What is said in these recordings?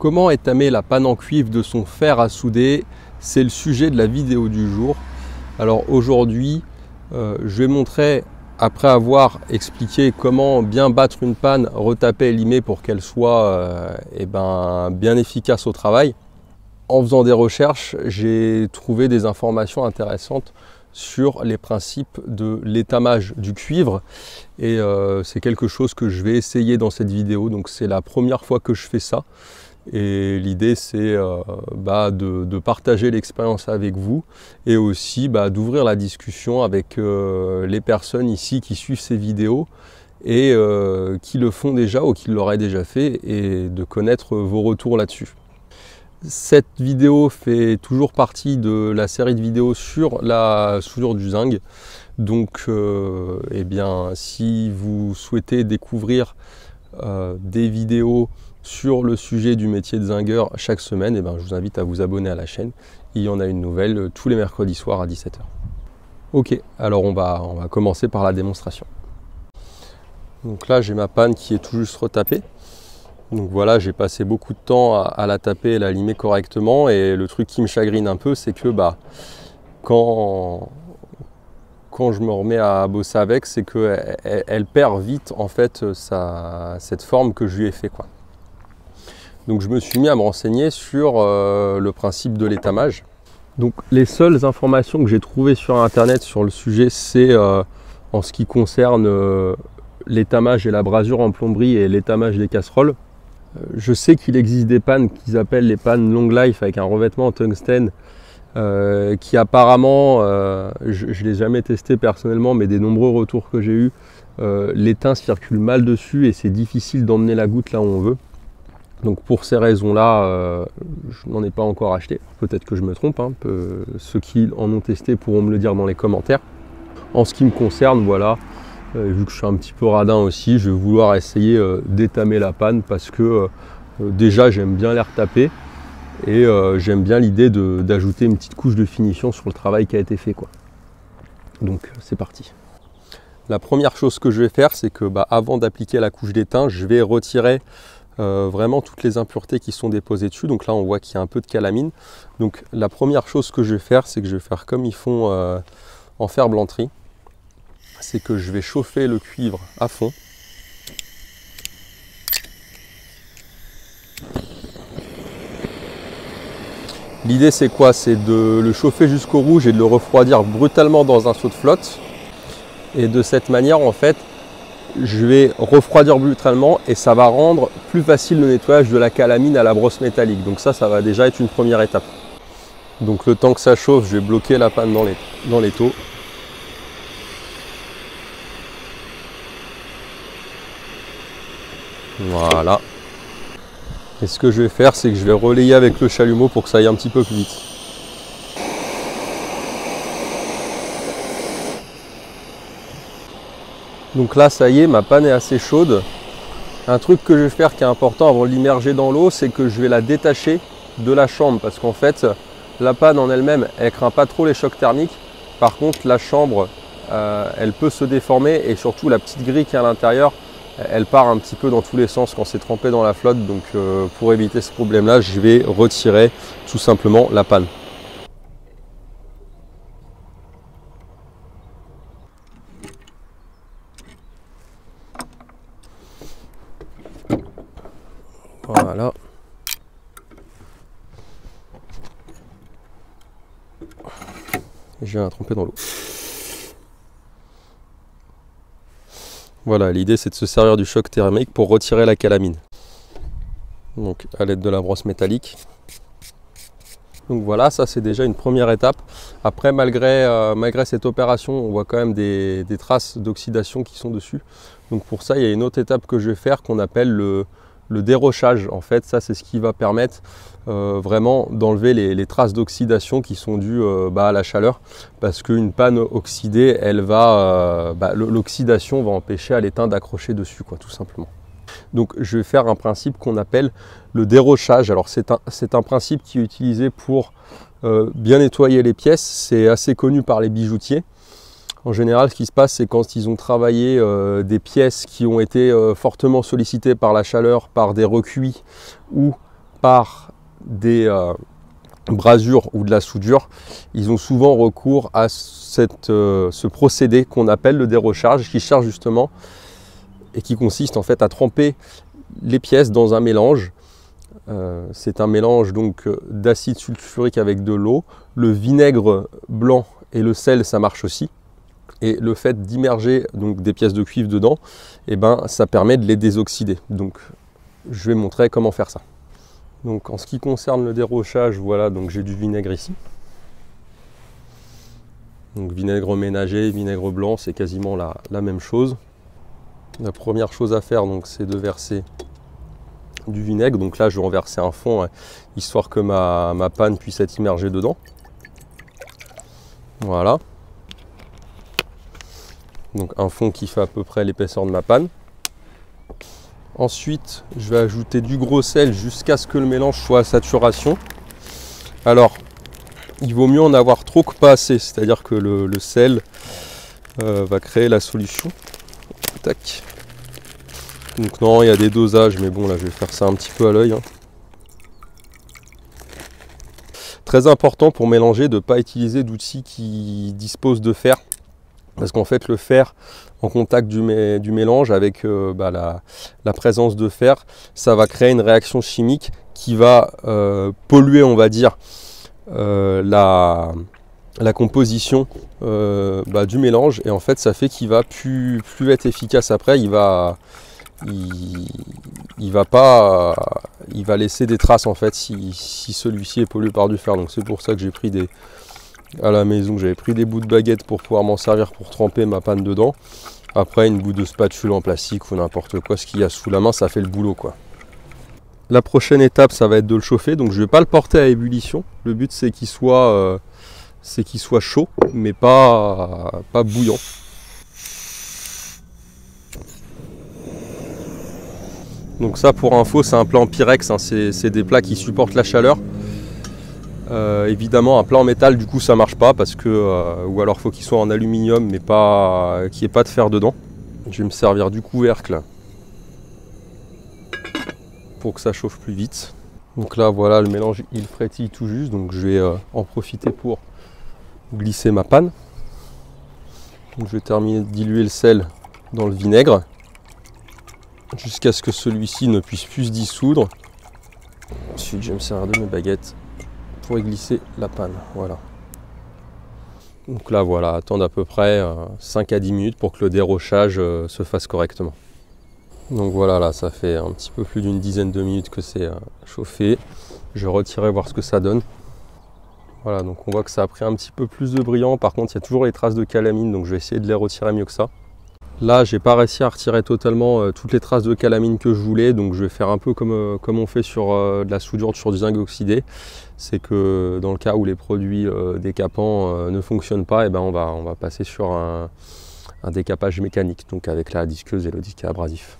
Comment étamer la panne en cuivre de son fer à souder? C'est le sujet de la vidéo du jour. Alors aujourd'hui, je vais montrer, après avoir expliqué comment bien battre une panne, retaper et limer pour qu'elle soit bien efficace au travail. En faisant des recherches, j'ai trouvé des informations intéressantes sur les principes de l'étamage du cuivre et c'est quelque chose que je vais essayer dans cette vidéo. Donc c'est la première fois que je fais ça et l'idée c'est de partager l'expérience avec vous et aussi d'ouvrir la discussion avec les personnes ici qui suivent ces vidéos et qui le font déjà ou qui l'auraient déjà fait et de connaître vos retours là-dessus. Cette vidéo fait toujours partie de la série de vidéos sur la soudure du zinc. Donc, si vous souhaitez découvrir des vidéos sur le sujet du métier de zingueur chaque semaine, je vous invite à vous abonner à la chaîne. Il y en a une nouvelle tous les mercredis soirs à 17 h. Ok, alors on va commencer par la démonstration. Donc là, j'ai ma panne qui est tout juste retapée. Donc voilà, j'ai passé beaucoup de temps à la taper et la limer correctement et le truc qui me chagrine un peu, c'est que quand je me remets à bosser avec, c'est qu'elle perd vite en fait cette forme que je lui ai fait, quoi. Donc je me suis mis à me renseigner sur le principe de l'étamage. Donc les seules informations que j'ai trouvées sur internet sur le sujet, c'est en ce qui concerne l'étamage et la brasure en plomberie et l'étamage des casseroles. Je sais qu'il existe des pannes qu'ils appellent les pannes long life avec un revêtement en tungstène qui apparemment, je ne l'ai jamais testé personnellement, mais des nombreux retours que j'ai eus, l'étain circule mal dessus et c'est difficile d'emmener la goutte là où on veut. Donc pour ces raisons-là, je n'en ai pas encore acheté. Peut-être que je me trompe, hein. Ceux qui en ont testé pourront me le dire dans les commentaires. En ce qui me concerne, voilà. Vu que je suis un petit peu radin aussi, je vais vouloir essayer d'étamer la panne parce que déjà j'aime bien l'air taper et j'aime bien l'idée d'ajouter une petite couche de finition sur le travail qui a été fait, quoi. Donc c'est parti. La première chose que je vais faire, c'est que avant d'appliquer la couche d'étain, je vais retirer vraiment toutes les impuretés qui sont déposées dessus. Donc là on voit qu'il y a un peu de calamine. Donc la première chose que je vais faire, c'est que je vais faire comme ils font en ferblanterie. C'est que je vais chauffer le cuivre à fond. L'idée c'est quoi? C'est de le chauffer jusqu'au rouge et de le refroidir brutalement dans un seau de flotte. Et de cette manière, en fait, je vais refroidir brutalement et ça va rendre plus facile le nettoyage de la calamine à la brosse métallique. Donc ça va déjà être une première étape. Donc le temps que ça chauffe, je vais bloquer la panne dans l'étau. Voilà. Et ce que je vais faire, c'est que je vais relayer avec le chalumeau pour que ça aille un petit peu plus vite. Donc là, ça y est, ma panne est assez chaude. Un truc que je vais faire qui est important avant de l'immerger dans l'eau, c'est que je vais la détacher de la chambre. Parce qu'en fait, la panne en elle-même, elle craint pas trop les chocs thermiques. Par contre, la chambre, elle peut se déformer et surtout la petite grille qui est à l'intérieur, elle part un petit peu dans tous les sens quand c'est trempé dans la flotte. Donc pour éviter ce problème-là, je vais retirer tout simplement la panne. Voilà. Je viens la tremper dans l'eau. Voilà, l'idée c'est de se servir du choc thermique pour retirer la calamine. Donc à l'aide de la brosse métallique. Donc voilà, ça c'est déjà une première étape. Après, malgré cette opération, on voit quand même des traces d'oxydation qui sont dessus. Donc pour ça, il y a une autre étape que je vais faire qu'on appelle le dérochage. En fait, ça c'est ce qui va permettre vraiment d'enlever les traces d'oxydation qui sont dues à la chaleur. Parce qu'une panne oxydée, l'oxydation va empêcher à l'étain d'accrocher dessus, quoi, tout simplement. Donc je vais faire un principe qu'on appelle le dérochage. Alors c'est un principe qui est utilisé pour bien nettoyer les pièces. C'est assez connu par les bijoutiers. En général, ce qui se passe, c'est quand ils ont travaillé des pièces qui ont été fortement sollicitées par la chaleur, par des recuits ou préparent des brasures ou de la soudure, ils ont souvent recours à ce procédé qu'on appelle le dérochage, qui cherche justement et qui consiste en fait à tremper les pièces dans un mélange. C'est un mélange donc d'acide sulfurique avec de l'eau, le vinaigre blanc et le sel, ça marche aussi. Et le fait d'immerger donc des pièces de cuivre dedans, eh ben, ça permet de les désoxyder. Donc je vais montrer comment faire ça. Donc en ce qui concerne le dérochage, voilà, donc j'ai du vinaigre ici. Donc vinaigre ménager, vinaigre blanc, c'est quasiment la même chose. La première chose à faire, donc, c'est de verser du vinaigre. Donc là, je vais en verser un fond, histoire que ma panne puisse être immergée dedans. Voilà. Donc un fond qui fait à peu près l'épaisseur de ma panne. Ensuite, je vais ajouter du gros sel jusqu'à ce que le mélange soit à saturation. Alors, il vaut mieux en avoir trop que pas assez, c'est-à-dire que le sel va créer la solution. Tac. Donc non, il y a des dosages, mais bon, là, je vais faire ça un petit peu à l'œil. Très important pour mélanger de ne pas utiliser d'outils qui disposent de fer. Parce qu'en fait, le fer, en contact du mélange avec la présence de fer, ça va créer une réaction chimique qui va polluer, on va dire, la composition du mélange. Et en fait, ça fait qu'il va plus être efficace après. Il va laisser des traces en fait si celui-ci est pollué par du fer. Donc c'est pour ça que j'ai pris à la maison, j'avais pris des bouts de baguette pour pouvoir m'en servir pour tremper ma panne dedans. Après, une bout de spatule en plastique ou n'importe quoi, ce qu'il y a sous la main, ça fait le boulot, quoi. La prochaine étape, ça va être de le chauffer. Donc je ne vais pas le porter à ébullition. Le but, c'est qu'il soit chaud, mais pas bouillant. Donc ça, pour info, c'est un plat en Pyrex, hein. C'est des plats qui supportent la chaleur. Évidemment, un plat en métal, du coup, ça marche pas parce que, ou alors faut qu'il soit en aluminium, mais qu'il n'y ait pas de fer dedans. Je vais me servir du couvercle pour que ça chauffe plus vite. Donc là, voilà, le mélange il frétille tout juste, donc je vais en profiter pour glisser ma panne. Donc je vais terminer de diluer le sel dans le vinaigre jusqu'à ce que celui-ci ne puisse plus se dissoudre. Ensuite, je vais me servir de mes baguettes pour y glisser la panne, voilà. Donc là voilà, attendre à peu près 5 à 10 minutes pour que le dérochage se fasse correctement. Donc voilà, là ça fait un petit peu plus d'une dizaine de minutes que c'est chauffé. Je vais retirer voir ce que ça donne. Voilà, donc on voit que ça a pris un petit peu plus de brillant. Par contre, il y a toujours les traces de calamine, donc je vais essayer de les retirer mieux que ça. Là, j'ai pas réussi à retirer totalement toutes les traces de calamine que je voulais, donc je vais faire un peu comme on fait sur de la soudure sur du zinc oxydé. C'est que dans le cas où les produits décapants ne fonctionnent pas, et ben on va passer sur un décapage mécanique, donc avec la disqueuse et le disque abrasif.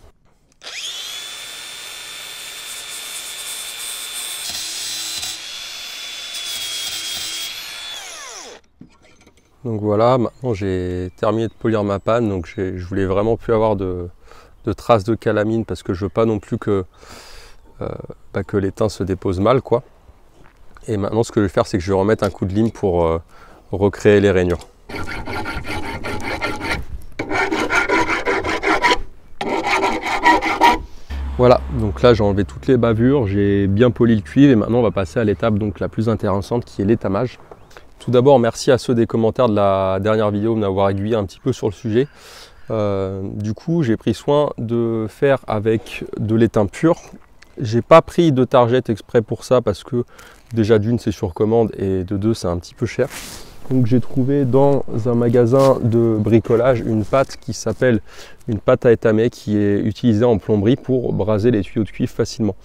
Donc voilà, maintenant j'ai terminé de polir ma panne, donc je voulais vraiment plus avoir de traces de calamine parce que je veux pas non plus que l'étain se dépose mal, quoi. Et maintenant ce que je vais faire, c'est que je vais remettre un coup de lime pour recréer les rainures. Voilà, donc là j'ai enlevé toutes les bavures, j'ai bien poli le cuivre et maintenant on va passer à l'étape donc la plus intéressante qui est l'étamage. Tout d'abord, merci à ceux des commentaires de la dernière vidéo de m'avoir aiguillé un petit peu sur le sujet. Du coup, j'ai pris soin de faire avec de l'étain pur. J'ai pas pris de target exprès pour ça parce que déjà d'une c'est sur commande et de deux c'est un petit peu cher. Donc j'ai trouvé dans un magasin de bricolage une pâte qui s'appelle une pâte à étamer qui est utilisée en plomberie pour braser les tuyaux de cuivre facilement.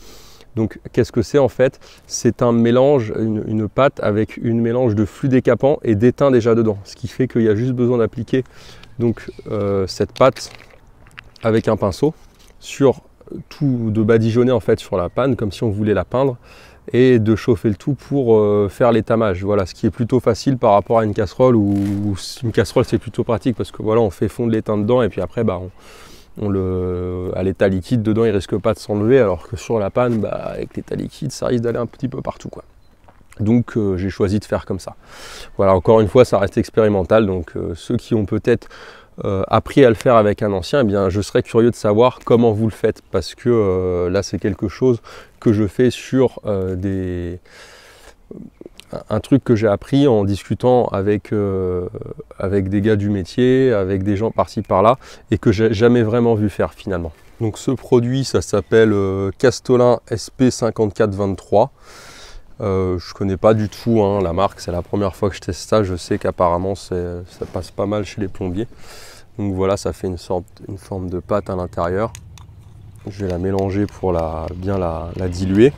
Donc qu'est-ce que c'est en fait? C'est un mélange, une pâte avec une mélange de flux décapant et d'étain déjà dedans. Ce qui fait qu'il y a juste besoin d'appliquer donc cette pâte avec un pinceau sur tout, de badigeonner en fait sur la panne comme si on voulait la peindre et de chauffer le tout pour faire l'étamage. Voilà, ce qui est plutôt facile par rapport à une casserole où une casserole c'est plutôt pratique parce que voilà, on fait fondre l'étain dedans et puis après à l'état liquide dedans il risque pas de s'enlever, alors que sur la panne avec l'état liquide ça risque d'aller un petit peu partout quoi. Donc j'ai choisi de faire comme ça. Voilà, encore une fois ça reste expérimental, donc ceux qui ont peut-être appris à le faire avec un ancien, eh bien je serais curieux de savoir comment vous le faites, parce que là c'est quelque chose que je fais sur un truc que j'ai appris en discutant avec des gars du métier, avec des gens par-ci par-là, et que j'ai jamais vraiment vu faire finalement. Donc ce produit, ça s'appelle Castolin SP5423. Je connais pas du tout la marque, c'est la première fois que je teste ça. Je sais qu'apparemment ça passe pas mal chez les plombiers. Donc voilà, ça fait une forme de pâte à l'intérieur. Je vais la mélanger pour bien la diluer.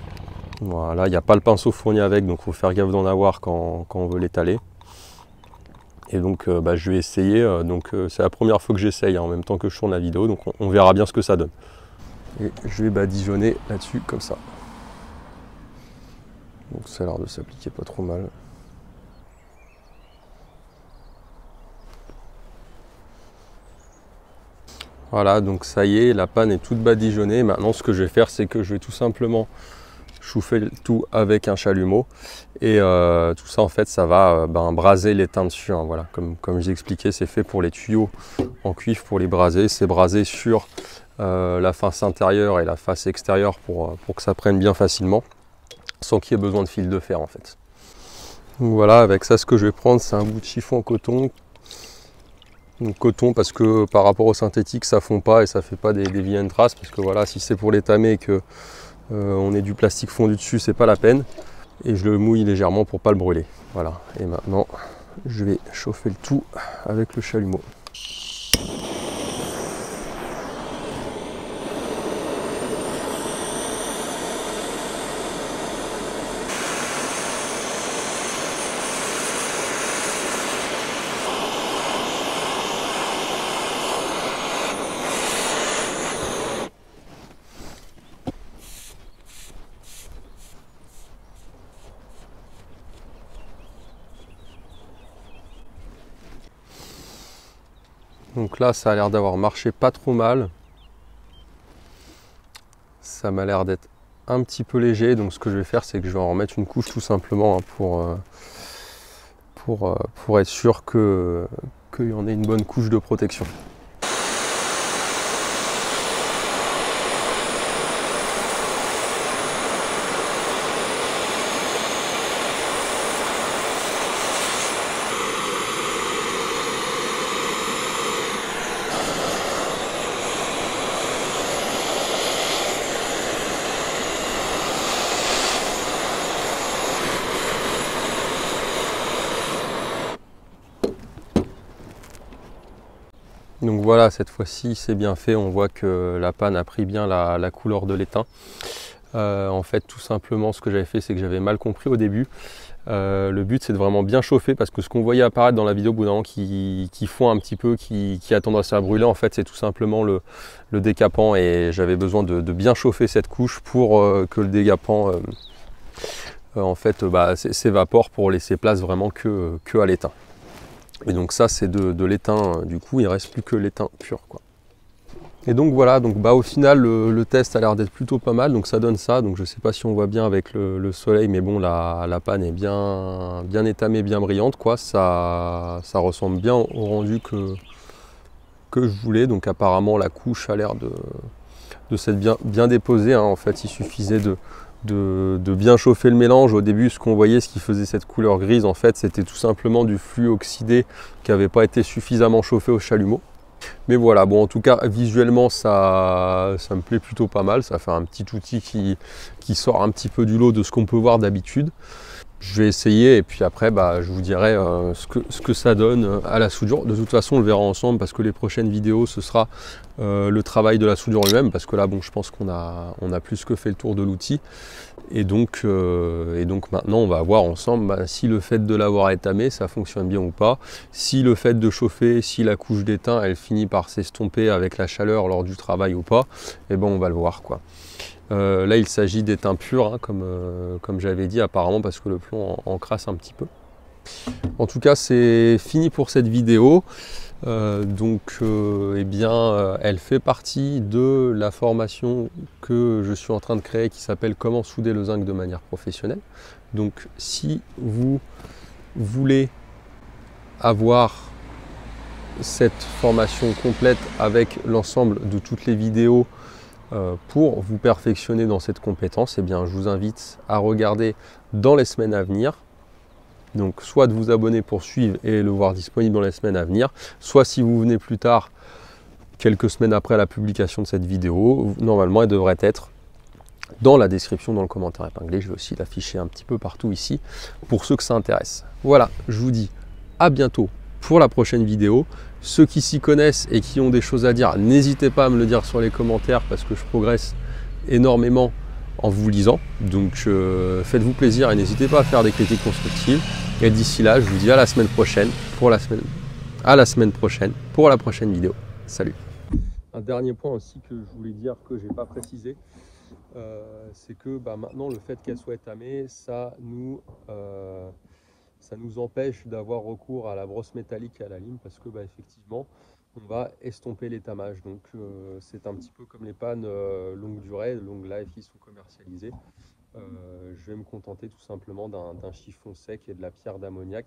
Voilà, il n'y a pas le pinceau fourni avec, donc il faut faire gaffe d'en avoir quand on veut l'étaler. Et donc je vais essayer, c'est la première fois que j'essaye en même temps que je tourne la vidéo, donc on verra bien ce que ça donne. Et je vais badigeonner là-dessus comme ça. Donc ça a l'air de s'appliquer pas trop mal. Voilà, donc ça y est, la panne est toute badigeonnée. Maintenant ce que je vais faire, c'est que je vais tout simplement chauffer le tout avec un chalumeau, et tout ça en fait ça va braser l'étain dessus, hein, voilà, comme je vous ai expliqué, c'est fait pour les tuyaux en cuivre pour les braser, c'est brasé sur la face intérieure et la face extérieure pour que ça prenne bien facilement sans qu'il y ait besoin de fil de fer en fait. Donc voilà, avec ça ce que je vais prendre, c'est un bout de chiffon en coton. Donc coton parce que par rapport au synthétique ça fond pas et ça fait pas des vilaines traces, parce que voilà, si c'est pour l'étamer et que on est du plastique fondu dessus, c'est pas la peine. Et je le mouille légèrement pour pas le brûler. Voilà. Et maintenant, je vais chauffer le tout avec le chalumeau. Donc là, ça a l'air d'avoir marché pas trop mal. Ça m'a l'air d'être un petit peu léger. Donc ce que je vais faire, c'est que je vais en remettre une couche tout simplement pour être sûr qu'il y en ait une bonne couche de protection. Donc voilà, cette fois-ci c'est bien fait, on voit que la panne a pris bien la couleur de l'étain. En fait, tout simplement, ce que j'avais fait, c'est que j'avais mal compris au début. Le but, c'est de vraiment bien chauffer, parce que ce qu'on voyait apparaître dans la vidéo au bout d'un moment qui fond un petit peu, qui a tendance à brûler, en fait, c'est tout simplement le décapant, et j'avais besoin de bien chauffer cette couche pour que le décapant en fait s'évapore, pour laisser place vraiment que à l'étain. Et donc ça, c'est de l'étain, du coup il ne reste plus que l'étain pur, quoi. Et donc voilà, donc au final le test a l'air d'être plutôt pas mal, donc ça donne ça. Donc je ne sais pas si on voit bien avec le soleil, mais bon, la panne est bien étamée, bien brillante, quoi. Ça ressemble bien au rendu que je voulais. Donc apparemment la couche a l'air de s'être bien déposée, hein. En fait, il suffisait de bien chauffer le mélange. Au début, ce qu'on voyait, ce qui faisait cette couleur grise, en fait, c'était tout simplement du flux oxydé qui n'avait pas été suffisamment chauffé au chalumeau. Mais voilà, bon, en tout cas, visuellement, ça me plaît plutôt pas mal. Ça fait un petit outil qui sort un petit peu du lot de ce qu'on peut voir d'habitude. Je vais essayer, et puis après, je vous dirai ce que ça donne à la soudure. De toute façon, on le verra ensemble, parce que les prochaines vidéos, ce sera le travail de la soudure lui-même, parce que là, bon, je pense qu'on a plus que fait le tour de l'outil. Et donc maintenant, on va voir ensemble si le fait de l'avoir étamé, ça fonctionne bien ou pas. Si le fait de chauffer, si la couche d'étain, elle finit par s'estomper avec la chaleur lors du travail ou pas, et ben on va le voir, quoi. Là, il s'agit d'étain pur, hein, comme j'avais dit apparemment, parce que le plomb en crasse un petit peu. En tout cas, c'est fini pour cette vidéo. Eh bien, elle fait partie de la formation que je suis en train de créer qui s'appelle Comment souder le zinc de manière professionnelle. Donc si vous voulez avoir cette formation complète avec l'ensemble de toutes les vidéos pour vous perfectionner dans cette compétence, eh bien, je vous invite à regarder dans les semaines à venir. Donc soit de vous abonner pour suivre et le voir disponible dans les semaines à venir, soit si vous venez plus tard, quelques semaines après la publication de cette vidéo, normalement elle devrait être dans la description, dans le commentaire épinglé. Je vais aussi l'afficher un petit peu partout ici pour ceux que ça intéresse. Voilà, je vous dis à bientôt pour la prochaine vidéo. Ceux qui s'y connaissent et qui ont des choses à dire, n'hésitez pas à me le dire sur les commentaires parce que je progresse énormément en vous lisant. Donc faites-vous plaisir et n'hésitez pas à faire des critiques constructives. Et d'ici là, je vous dis à la semaine prochaine pour la prochaine vidéo. Salut. Un dernier point aussi que je voulais dire que je n'ai pas précisé, c'est que maintenant le fait qu'elle soit étamée, ça nous empêche d'avoir recours à la brosse métallique et à la lime parce que effectivement on va estomper l'étamage. Donc c'est un petit peu comme les pannes longue durée, longue life qui sont commercialisées. Je vais me contenter tout simplement d'un chiffon sec et de la pierre d'ammoniac,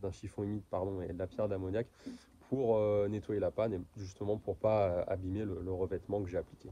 d'un chiffon humide pardon et de la pierre d'ammoniac pour nettoyer la panne et justement pour pas abîmer le revêtement que j'ai appliqué.